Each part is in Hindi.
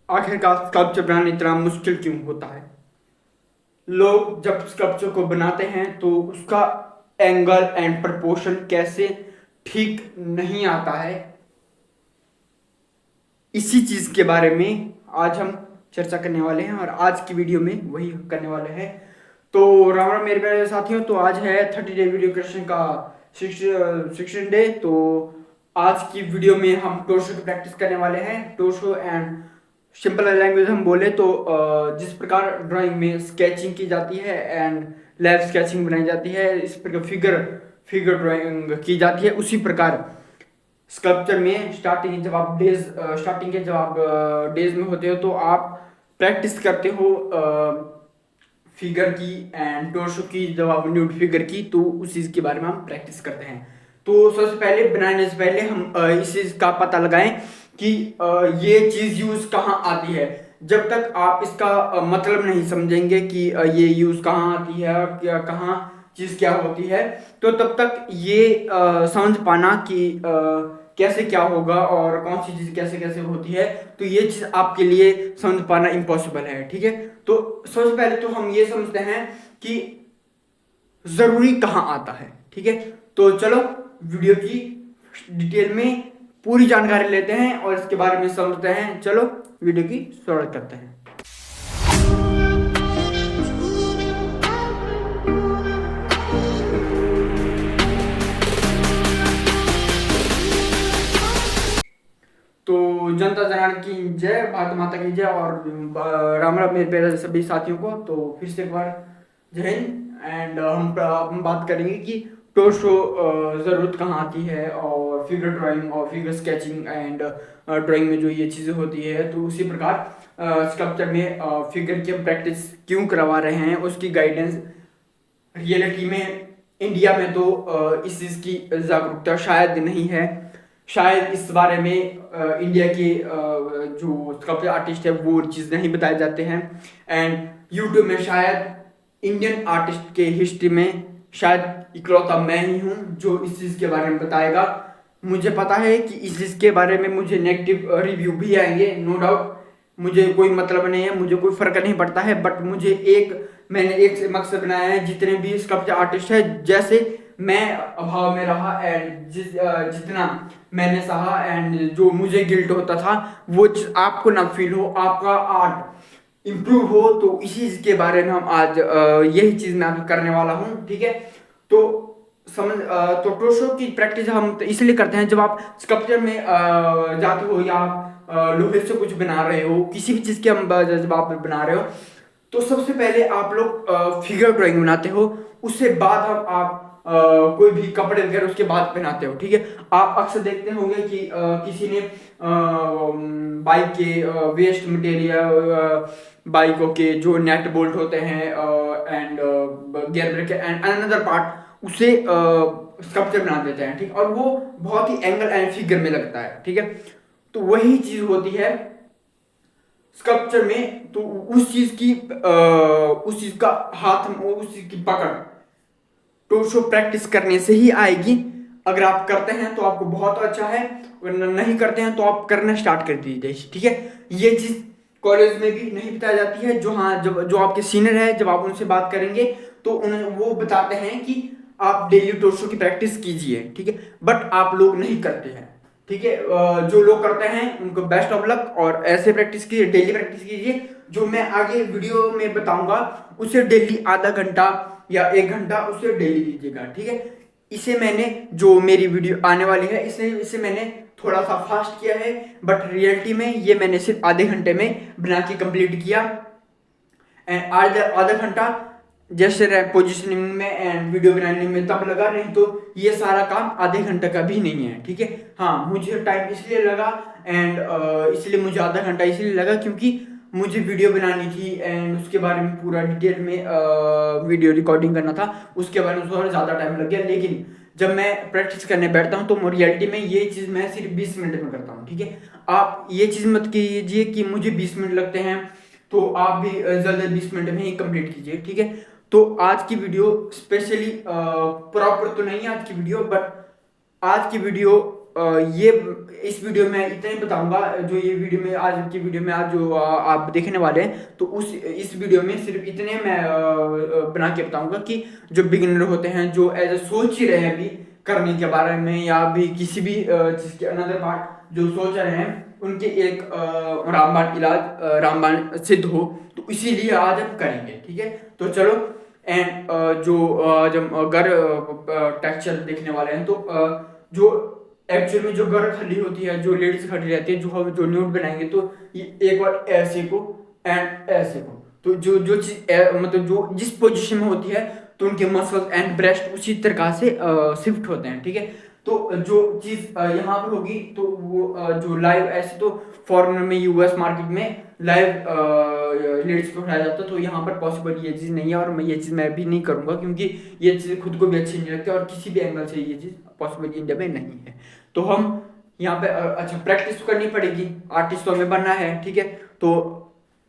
आखिरकार स्कल्पचर बनाना इतना मुश्किल क्यों होता है। लोग जब स्कल्पचर को बनाते हैं तो उसका एंगल एंड प्रपोर्शन कैसे ठीक नहीं आता है, इसी चीज के बारे में आज हम चर्चा करने वाले हैं और आज की वीडियो में वही करने वाले हैं। तो राम राम मेरे प्यारे साथियों, तो आज है 30 डे वीडियो क्रिएशन का 16 डे। तो आज की वीडियो में हम टोर्सो की प्रैक्टिस करने वाले हैं। टोर्सो एंड सिंपल लैंग्वेज हम बोले तो जिस प्रकार ड्राइंग में स्केचिंग की जाती है एंड लैब स्केचिंग बनाई जाती है, इस प्रकार फिगर फिगर ड्राइंग की जाती है, उसी प्रकार स्कल्पचर में स्टार्टिंग के जब आप डेज में होते हो तो आप प्रैक्टिस करते हो फिगर की एंड टोर्सो की। जब आप न्यूड फिगर की तो उस चीज के बारे में हम प्रैक्टिस करते हैं। तो सबसे पहले बनाने से पहले हम इस चीज का पता लगाएं कि ये चीज यूज कहाँ आती है। जब तक आप इसका मतलब नहीं समझेंगे कि ये यूज कहाँ आती है, क्या कहाँ चीज क्या होती है, तो तब तक ये समझ पाना कि कैसे क्या होगा और कौन सी चीज कैसे कैसे होती है, तो ये चीज आपके लिए समझ पाना इम्पॉसिबल है। ठीक है, तो सबसे पहले तो हम ये समझते हैं कि जरूरी कहाँ आता है। ठीक है, तो चलो वीडियो की डिटेल में पूरी जानकारी लेते हैं और इसके बारे में समझते हैं। चलो वीडियो की शुरुआत करते हैं। तो जनता जनार्दन की जय, भारत माता की जय और राम राम मेरे प्यारे सभी साथियों को। तो फिर से एक बार जय हिंद। एंड हम बात करेंगे कि टोर्सो ज़रूरत कहाँ आती है और फिगर ड्राइंग और फिगर स्केचिंग एंड ड्राइंग में जो ये चीज़ें होती है, तो उसी प्रकार स्कल्पचर में फिगर की हम प्रैक्टिस क्यों करवा रहे हैं, उसकी गाइडेंस। रियलिटी में इंडिया में तो इस चीज़ की जागरूकता शायद नहीं है। शायद इस बारे में इंडिया के जो स्कल्पचर आर्टिस्ट है वो चीज़ नहीं बताए जाते हैं। एंड यूट्यूब में शायद इंडियन आर्टिस्ट के हिस्ट्री में शायद इकलौता मैं ही हूँ जो इस चीज़ के बारे में बताएगा। मुझे पता है कि इस चीज़ के बारे में मुझे नेगेटिव रिव्यू भी आएंगे, नो डाउट। मुझे कोई मतलब नहीं है, मुझे कोई फर्क नहीं पड़ता है, बट मैंने एक से मकसद बनाया है। जितने भी स्कल्पचर आर्टिस्ट है, जैसे मैं अभाव में रहा एंड जितना मैंने सहा एंड जो मुझे गिल्ट होता था, वो आपको ना फील हो, आपका आर्ट इम्प्रूव हो, तो इसी चीज के बारे में हम आज यही चीज मैं अभी करने वाला हूँ। ठीक है, तो तो टोर्सो की प्रैक्टिस हम तो इसलिए करते हैं जब आप स्कल्पचर में जाते हो या आप लोहे से कुछ बना रहे हो, किसी भी चीज के हम जब आप बना रहे हो, तो सबसे पहले आप लोग फिगर ड्राइंग बनाते हो। उससे बाद हम आप कोई भी कपड़े वगैरह उसके बाद पहनाते हो। ठीक है, आप अक्सर देखते होंगे कि किसी ने बाइक के वेस्ट मटेरियल, बाइकों के जो नेट बोल्ट होते हैं and gear brake and another part, उसे स्कल्पचर बना देते हैं। ठीक, और वो बहुत ही एंगल एंड फिगर में लगता है। ठीक है, तो वही चीज होती है स्कल्पचर में। तो उस चीज का हाथ में, उस चीज की पकड़ टोर्सो प्रैक्टिस करने से ही आएगी। अगर आप करते हैं तो आपको बहुत अच्छा है, अगर नहीं करते हैं तो आप करना स्टार्ट कर दीजिए। ठीक है, ये चीज कॉलेज में भी नहीं बताई जाती है। जो हाँ, जब जो आपके सीनियर है, जब आप उनसे बात करेंगे तो वो बताते हैं कि आप डेली टोर्सो की प्रैक्टिस कीजिए। ठीक है, बट आप लोग नहीं करते हैं। ठीक है, जो लोग करते हैं उनको बेस्ट ऑफ लक और ऐसे प्रैक्टिस कीजिए, डेली प्रैक्टिस कीजिए। जो मैं आगे वीडियो में बताऊंगा उसे डेली आधा घंटा या 1 घंटा उसे डेली कीजिएगा। ठीक है, इसे मैंने जो मेरी वीडियो आने वाली है इसे मैंने थोड़ा सा फास्ट किया है, बट रियलिटी में ये मैंने सिर्फ आधे घंटे में बना के कंप्लीट किया। एंड आधा घंटा जैसे पोजिशनिंग में एंड वीडियो बनाने में तब लगा, नहीं तो ये सारा काम आधे घंटे का भी नहीं है। ठीक है, हाँ, मुझे टाइम इसलिए लगा एंड इसलिए मुझे आधा घंटा इसलिए लगा क्योंकि मुझे वीडियो बनानी थी एंड उसके बारे में पूरा डिटेल में वीडियो रिकॉर्डिंग करना था। उसके बारे में थोड़ा ज़्यादा टाइम लग गया, लेकिन जब मैं प्रैक्टिस करने बैठता हूँ तो रियलिटी में ये चीज़ मैं सिर्फ 20 मिनट में करता हूँ। ठीक है, आप ये चीज़ मत कीजिए कि मुझे 20 मिनट लगते हैं, तो आप भी जल्दी 20 मिनट में ही कंप्लीट कीजिए। ठीक है, तो आज की वीडियो स्पेशली प्रॉपर तो नहीं है आज की वीडियो, बट आज की वीडियो ये इस वीडियो में इतना ही बताऊंगा। जो ये वीडियो में आज की वीडियो में आज जो आप देखने वाले हैं, तो उस इस वीडियो में सिर्फ इतने मैं बना के बताऊंगा कि जो बिगिनर होते हैं, जो एज ए सोच ही रहे हैं अभी करने के बारे में, या भी किसी भी चीज़ के अनदर पार्ट जो सोच रहे हैं, उनके एक रामबाण इलाज रामबाण सिद्ध हो, तो इसीलिए आज हम करेंगे। ठीक है, तो चलो। एंड जो जब घर टेक्सचर देखने वाले हैं, तो जो एक्चुअल में जो घर खड़ी होती है, जो लेडीज खड़ी रहती है, जो हम जो न्यूड बनाएंगे, तो ये एक बार ऐसे को एंड ऐसे को, तो जो जो चीज मतलब जो जिस पोजीशन में होती है, तो उनके मसल्स एंड ब्रेस्ट उसी तरह से शिफ्ट होते हैं। ठीक है, तो जो चीज यहाँ पर होगी, तो वो जो लाइव ऐसे तो फॉरेनर में, यूएस मार्केट में लाइव लेडीज को उठाया जाता है, तो यहाँ पर पॉसिबल ये चीज़ नहीं है, और मैं ये चीज़ मैं भी नहीं करूँगा, क्योंकि ये चीज़ खुद को भी अच्छी नहीं लगती, और किसी भी एंगल से ये चीज़ पॉसिबल इंडिया में नहीं है। तो हम यहाँ पे अच्छा प्रैक्टिस करनी पड़ेगी, आर्टिस्ट तो हमें बनना है। ठीक है, तो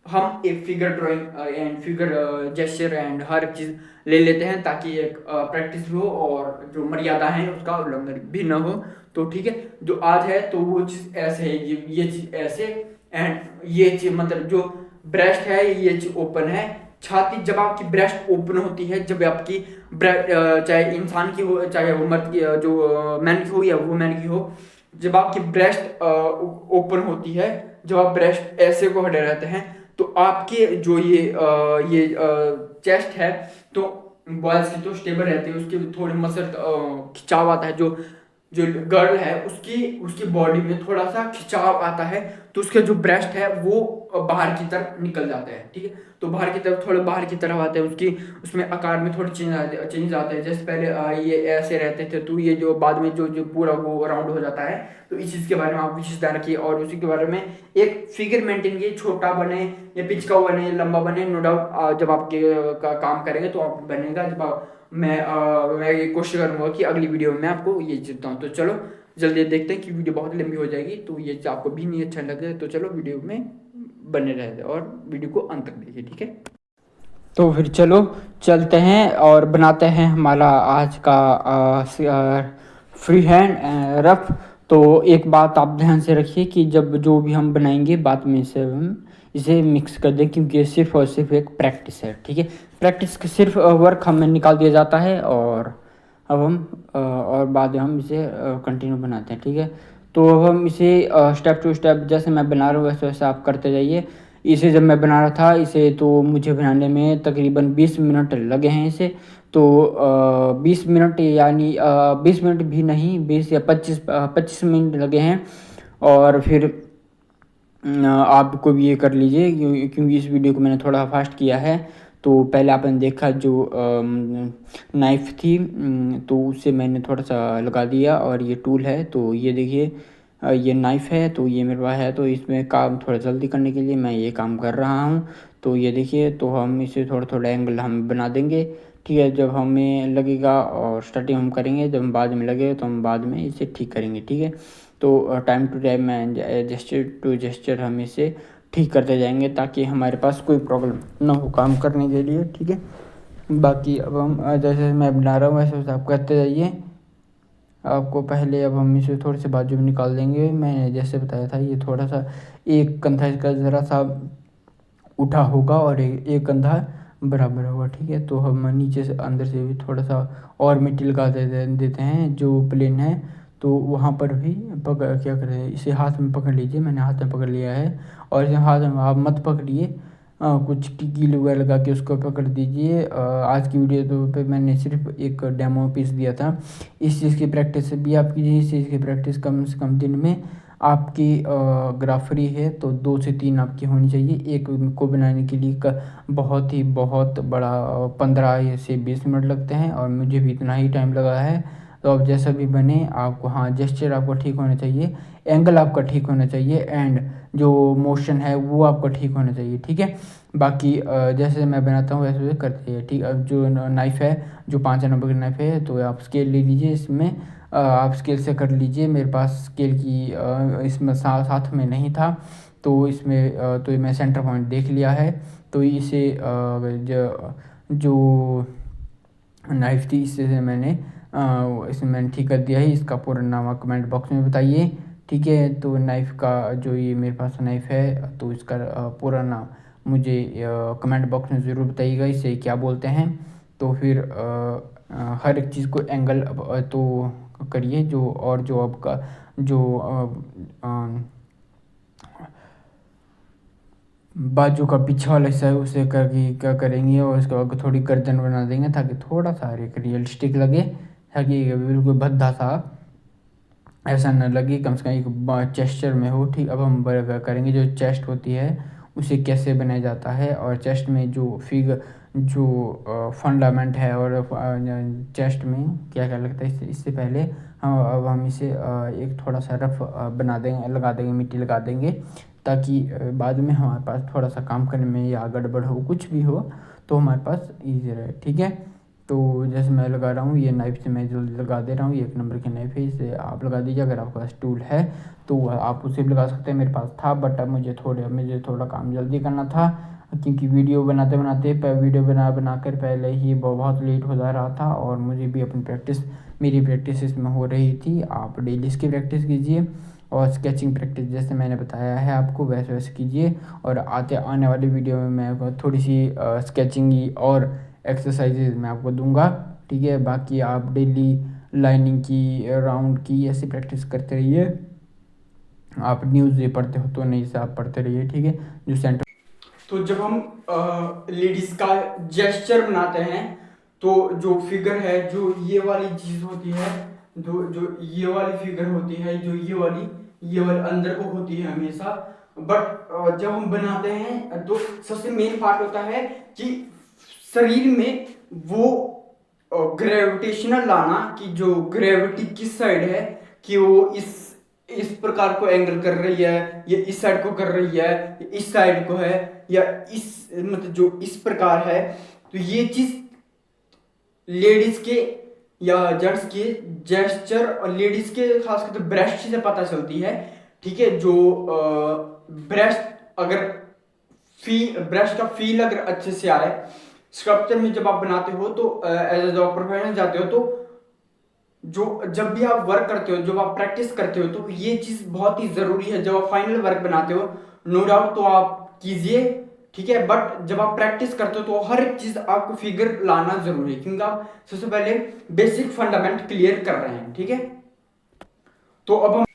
हम एक figure drawing and figure gesture and हर चीज़ ले लेते हैं, ताकि एक प्रैक्टिस भी हो और जो मर्यादा है उसका उल्लंघन भी न हो। तो ठीक है, जो आज है तो वो चीज़ ऐसे है, ये चीज़ ऐसे, एंड ये चीज़ मतलब जो ब्रेस्ट है ये चीज़ ओपन है। छाती जब आपकी ब्रेस्ट ओपन होती है, जब आपकी चाहे इंसान की हो, चाहे वो मर्द की जो मैन की हो या वुमेन की हो, जब आपकी ब्रेस्ट ओपन होती है, जब आप ब्रेस्ट ऐसे को खड़े रहते हैं, तो आपके जो ये चेस्ट है, तो बॉयज की तो स्टेबल रहती है, उसके थोड़े मसल खिंचाव आता है, जो जो गर्ल है उसकी उसकी बॉडी में थोड़ा सा खिंचाव आता है, तो उसका जो ब्रेस्ट है वो बाहर की तरफ निकल जाता है। ठीक है, तो बाहर की तरफ, थोड़े बाहर की तरफ आते हैं, उसकी उसमें आकार में थोड़े चेंज आते हैं। जैसे पहले ये ऐसे रहते थे, तो ये जो बाद में जो जो पूरा वो राउंड हो जाता है। तो इस चीज़ के बारे में आप विशेष ध्यान रखिए, और उसी के बारे में एक फिगर मेंटेन किए, छोटा बने या पिचका बने, लंबा बने, नो डाउट जब आपके का काम करेंगे तो आप बनेगा। जब मैं ये कोशिश करूंगा कि अगली वीडियो में आपको ये चीज़ बताऊँ। तो चलो जल्दी देखते हैं कि वीडियो बहुत लंबी हो जाएगी, तो ये आपको भी नहीं अच्छा लगे, तो चलो वीडियो में बने रहते और वीडियो को अंत तक देखिए। ठीक है, तो फिर चलो चलते हैं और बनाते हैं हमारा आज का फ्री हैंड रफ। तो एक बात आप ध्यान से रखिए कि जब जो भी हम बनाएंगे, बाद में से हम इसे मिक्स कर दें, क्योंकि ये सिर्फ और सिर्फ एक प्रैक्टिस है। ठीक है, प्रैक्टिस का सिर्फ वर्क हमें निकाल दिया जाता है, और अब हम और बाद में हम इसे कंटिन्यू बनाते हैं। ठीक है, तो अब हम इसे स्टेप टू स्टेप जैसे मैं बना रहा हूँ वैसे वैसे आप करते जाइए। इसे जब मैं बना रहा था इसे, तो मुझे बनाने में तकरीबन 20 मिनट लगे हैं इसे। तो 20 मिनट यानी 20 मिनट भी नहीं, 20 या 25 मिनट लगे हैं। और फिर आपको भी ये कर लीजिए, क्योंकि इस वीडियो को मैंने थोड़ा फास्ट किया है। तो पहले आपने देखा जो नाइफ़ थी, तो उससे मैंने थोड़ा सा लगा दिया, और ये टूल है, तो ये देखिए ये नाइफ़ है, तो ये मेरे पास है, तो इसमें काम थोड़ा जल्दी करने के लिए मैं ये काम कर रहा हूँ। तो ये देखिए, तो हम इसे थोड़ा थोड़ा एंगल हम बना देंगे। ठीक है, जब हमें लगेगा, और स्टार्टिंग हम करेंगे, जब हम बाद में लगे तो हम बाद में इसे ठीक करेंगे। ठीक है, तो टाइम टू टाइम मैं जेस्चर टू जेस्चर हम इसे ठीक करते जाएंगे, ताकि हमारे पास कोई प्रॉब्लम ना हो काम करने के लिए। ठीक है, बाकी अब हम जैसे मैं बना रहा हूँ वैसे वैसे आप करते जाइए। आपको पहले अब हम इसे थोड़े से बाजू में निकाल देंगे। मैंने जैसे बताया था, ये थोड़ा सा एक कंधा इसका ज़रा सा उठा होगा, और एक कंधा बराबर होगा। ठीक है, तो हम नीचे से अंदर से भी थोड़ा सा और मिट्टी लगा देते हैं जो प्लेन है, तो वहाँ पर भी पकड़ क्या करें, इसे हाथ में पकड़ लीजिए। मैंने हाथ में पकड़ लिया है, और इसे हाथ में आप मत पकड़िए, कुछ कील वगैरह लगा के उसको पकड़ दीजिए। आज की वीडियो तो पे मैंने सिर्फ एक डेमो पीस दिया था। इस चीज़ की प्रैक्टिस भी आप कीजिए, इस चीज़ की प्रैक्टिस कम से कम दिन में आपकी ग्राफरी है तो 2 से 3 आपकी होनी चाहिए। एक को बनाने के लिए बहुत बड़ा 15 से 20 मिनट लगते हैं, और मुझे भी इतना ही टाइम लगा है। तो अब जैसा भी बने आपको, हाँ जेस्चर आपका ठीक होना चाहिए, एंगल आपका ठीक होना चाहिए, एंड जो मोशन है वो आपका ठीक होना चाहिए। ठीक है, बाकी जैसे मैं बनाता हूँ वैसे वैसे करते हैं। ठीक, अब जो नाइफ़ है, जो 5 नंबर की नाइफ़ है, तो आप स्केल ले लीजिए। इसमें आप स्केल से कर लीजिए। मेरे पास स्केल की इसमें साथ में नहीं था, तो इसमें तो मैं सेंटर पॉइंट देख लिया है। तो इसे जो नाइफ़ थी इससे मैंने इसमें मैंने ठीक कर दिया है। इसका पूरा नाम आप कमेंट बॉक्स में बताइए, ठीक है। तो नाइफ़ का जो ये मेरे पास नाइफ़ है तो इसका पूरा नाम मुझे कमेंट बॉक्स में ज़रूर बताइएगा इसे क्या बोलते हैं। तो फिर हर एक चीज़ को एंगल तो करिए जो, और जो आपका जो बाजू का पीछे वाला हिस्सा है उसे करके क्या करेंगे, और उसके बाद थोड़ी गर्दन बना देंगे ताकि थोड़ा सा एक रियलिस्टिक लगे, ताकि बिल्कुल भद्दा सा ऐसा न लगे, कम से कम एक चेस्चर में हो, ठीक। अब हम करेंगे जो चेस्ट होती है उसे कैसे बनाया जाता है, और चेस्ट में जो फिगर जो फंडामेंट है, और चेस्ट में क्या क्या लगता है, इससे पहले हम इसे एक थोड़ा सा रफ बना देंगे, लगा देंगे, मिट्टी लगा देंगे, ताकि बाद में हमारे पास थोड़ा सा काम करने में या गड़बड़ हो कुछ भी हो तो हमारे पास ईजी रहे, ठीक है। तो जैसे मैं लगा रहा हूँ, ये नाइफ से मैं जो लगा दे रहा हूँ, ये 1 नंबर की नाइफ है, इसे आप लगा दीजिए। अगर आपके पास टूल है तो आप उसे भी लगा सकते हैं, मेरे पास था बट अब मुझे थोड़ा काम जल्दी करना था, क्योंकि वीडियो बनाते बनाते वीडियो बना कर पहले ही बहुत लेट हो जा रहा था, और मुझे भी अपनी मेरी प्रैक्टिस इसमें हो रही थी। आप डेली इसकी प्रैक्टिस कीजिए, और स्केचिंग प्रैक्टिस जैसे मैंने बताया है आपको वैसे वैसे कीजिए, और आने वाली वीडियो में मैं थोड़ी सी स्केचिंग और एक्सरसाइजेज मैं आपको दूंगा, ठीक है। बाकी आप डेली लाइनिंग की, राउंड की ऐसी प्रैक्टिस करते रहिए। आप न्यूज़ ये पढ़ते हो तो नहीं से आप पढ़ते रहिए, ठीक है। जो सेंटर, तो जब हम लेडीज का जेस्चर बनाते हैं तो जो फिगर है, जो ये वाली चीज होती है, जो जो ये वाली फिगर होती है, जो ये वाली अंदर को होती है हमेशा। बट जब हम बनाते हैं तो सबसे मेन पार्ट होता है कि शरीर में वो ग्रेविटेशनल लाना, कि जो ग्रेविटी किस साइड है, कि वो इस प्रकार को एंगल कर रही है, ये इस साइड को कर रही है, इस साइड को है, या इस मतलब जो इस प्रकार है। तो ये चीज लेडीज के या जेंट्स के जेस्चर, और लेडीज के खासकर तो ब्रेस्ट से पता चलती है, ठीक है। जो ब्रेस्ट अगर ब्रेस्ट का फील अगर अच्छे से आए स्कल्पचर में, जब आप बनाते हो तो एज ए प्रोफेशनल जाते हो, तो जो जब भी आप वर्क करते हो, जब आप प्रैक्टिस करते हो, तो ये चीज बहुत ही जरूरी है। जब आप फाइनल वर्क बनाते हो, नो डाउट तो आप कीजिए, ठीक है, बट जब आप प्रैक्टिस करते हो तो हर एक चीज आपको फिगर लाना जरूरी है, क्योंकि आप सबसे पहले बेसिक फंडामेंट क्लियर कर रहे हैं, ठीक है। तो अब हम,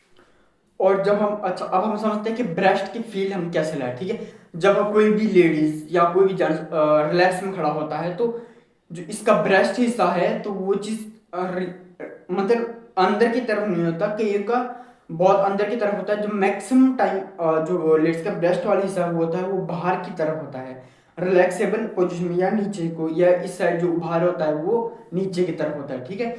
और जब हम अच्छा अब हम समझते हैं कि ब्रेस्ट की फील हम कैसे लाए, ठीक है। जब कोई भी लेडीज या कोई भी जेंट्स रिलैक्स में खड़ा होता है, तो जो इसका ब्रेस्ट हिस्सा है तो वो चीज मतलब अंदर की तरफ नहीं होता, कई का बहुत अंदर की तरफ होता है। जो मैक्सिमम टाइम जो लेट्स का ब्रेस्ट वाला हिस्सा होता है वो बाहर की तरफ होता है, रिलैक्सेबल पोजीशन में, या नीचे को, या इस साइड जो उभार होता है वो नीचे की तरफ होता है, ठीक है।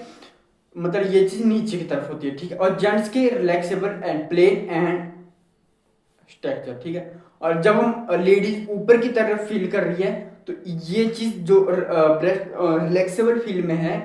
मतलब ये चीज नीचे की तरफ होती है, ठीक है। और जेंट्स के relaxable and plain and structure, ठीक है। और जब हम लेडीज ऊपर की तरफ फील कर रही है, तो ये चीज जो ब्रेस्ट रिलैक्सेबल फील में है,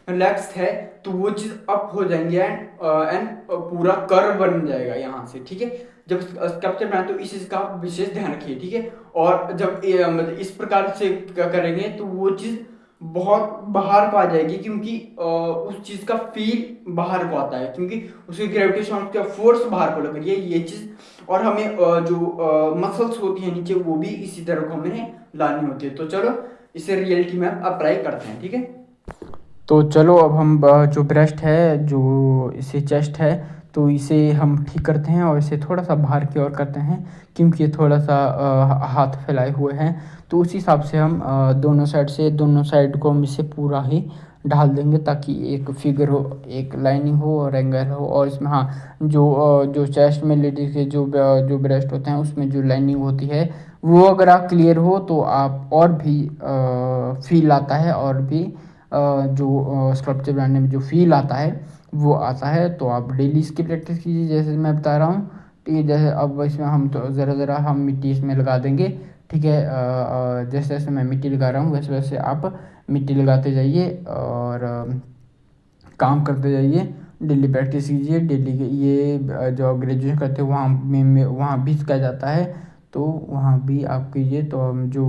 रिलैक्स है, तो वो चीज अप हो जाएंगे, एंड पूरा कर्व बन जाएगा यहाँ से, ठीक है। जब स्कल्पचर बनाए तो इस चीज का विशेष ध्यान रखिए, ठीक है। और जब मतलब इस प्रकार से करेंगे तो वो चीज बहुत बाहर को आ जाएगी, क्योंकि उस चीज का फील बाहर को आता है, क्योंकि उसकी ग्रेविटेशन का फोर्स बाहर को लग रही है, ये चीज। और हमें जो मसल्स होती है नीचे, वो भी इसी तरह को हमें लानी होती है। तो चलो इसे रियलिटी में अप्लाई करते हैं, ठीक है। तो चलो अब हम जो ब्रेस्ट है, जो इसे चेस्ट है, तो इसे हम ठीक करते हैं, और इसे थोड़ा सा बाहर की ओर करते हैं, क्योंकि ये थोड़ा सा हाथ फैलाए हुए हैं। तो उस हिसाब से हम दोनों साइड को हम इसे पूरा ही ढाल देंगे, ताकि एक फिगर हो, एक लाइनिंग हो और एंगल हो। और इसमें हाँ, जो चेस्ट में लेडीज के जो ब्रेस्ट होते हैं उसमें जो लाइनिंग होती है, वो अगर आप क्लियर हो तो आप और भी फील आता है, और भी जो स्कल्पचर बनाने में जो फील आता है वो आता है। तो आप डेली इसकी प्रैक्टिस कीजिए, जैसे मैं बता रहा हूँ, ठीक है। जैसे अब इसमें हम तो ज़रा हम मिट्टी इसमें लगा देंगे, ठीक है। जैसे जैसे मैं मिट्टी लगा रहा हूँ वैसे वैसे आप मिट्टी लगाते जाइए, और काम करते जाइए, डेली प्रैक्टिस कीजिए। डेली के ये जो आप ग्रेजुएशन करते हो वहाँ भी सिखाया जाता है। तो वहाँ भी आप कीजिए। तो हम जो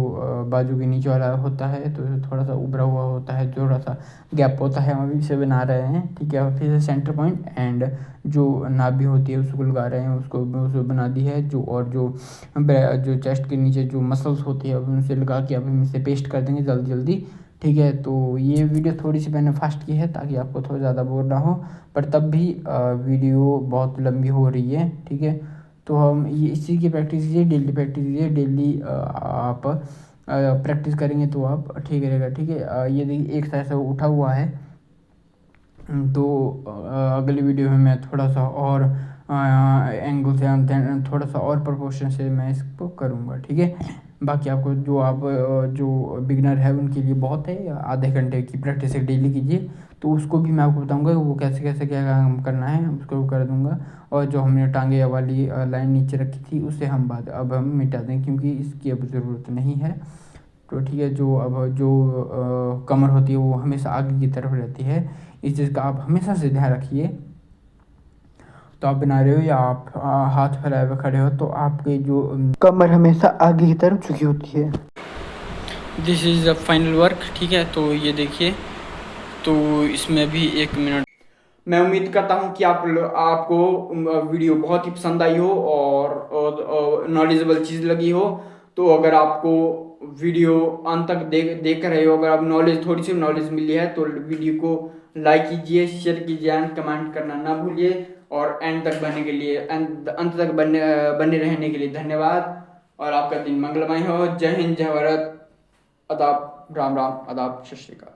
बाजू के नीचे वाला होता है तो थोड़ा सा उभरा हुआ होता है, थोड़ा सा गैप होता है, हम अभी से बना रहे हैं, ठीक है। और फिर से सेंटर पॉइंट एंड जो नाभि होती है उसको लगा रहे हैं, उसको बना दी है जो। और जो चेस्ट के नीचे जो मसल्स होती है उनसे लगा के अब हम इसे पेस्ट कर देंगे जल्दी जल्दी, ठीक है। तो ये वीडियो थोड़ी सी मैंने फास्ट की है ताकि आपको थोड़ा ज़्यादा बोर ना हो, पर तब भी वीडियो बहुत लंबी हो रही है, ठीक है। तो हम ये इस चीज़ की प्रैक्टिस कीजिए, डेली प्रैक्टिस कीजिए, डेली आप प्रैक्टिस करेंगे तो आप ठीक रहेगा, ठीक है। ये देखिए एक साइड से उठा हुआ है। तो अगली वीडियो में मैं थोड़ा सा और एंगल से थोड़ा सा और प्रोपोर्शन से मैं इसको करूँगा, ठीक है। बाकी आपको जो बिगनर है उनके लिए बहुत है, आधे घंटे की प्रैक्टिस डेली कीजिए। तो उसको भी मैं आपको बताऊंगा वो कैसे कैसे क्या काम करना है, उसको कर दूंगा। और जो हमने टांगे वाली लाइन नीचे रखी थी उसे अब हम मिटा दें क्योंकि इसकी अब ज़रूरत नहीं है। तो ठीक है, जो कमर होती है वो हमेशा आगे की तरफ रहती है, इस चीज़ का आप हमेशा से ध्यान रखिए। तो आप बना रहे हो या आप हाथ फैलाए हुए खड़े हो तो आपके जो कमर हमेशा आगे की तरफ झुकी होती है। This is the final work, ठीक है। तो ये देखिए, तो इसमें भी 1 मिनट। मैं उम्मीद करता हूँ कि आपको वीडियो बहुत ही पसंद आई हो और नॉलेजेबल चीज़ लगी हो। तो अगर आपको वीडियो अंत तक देख कर रहे हो, अगर आप थोड़ी सी नॉलेज मिली है तो वीडियो को लाइक कीजिए, शेयर कीजिए एंड कमेंट करना ना भूलिए। और अंत तक बने रहने के लिए धन्यवाद। और आपका दिन मंगलमय हो। जय हिंद, जय भारत, आदाब, राम राम, आदाब, सत श्री अकाल।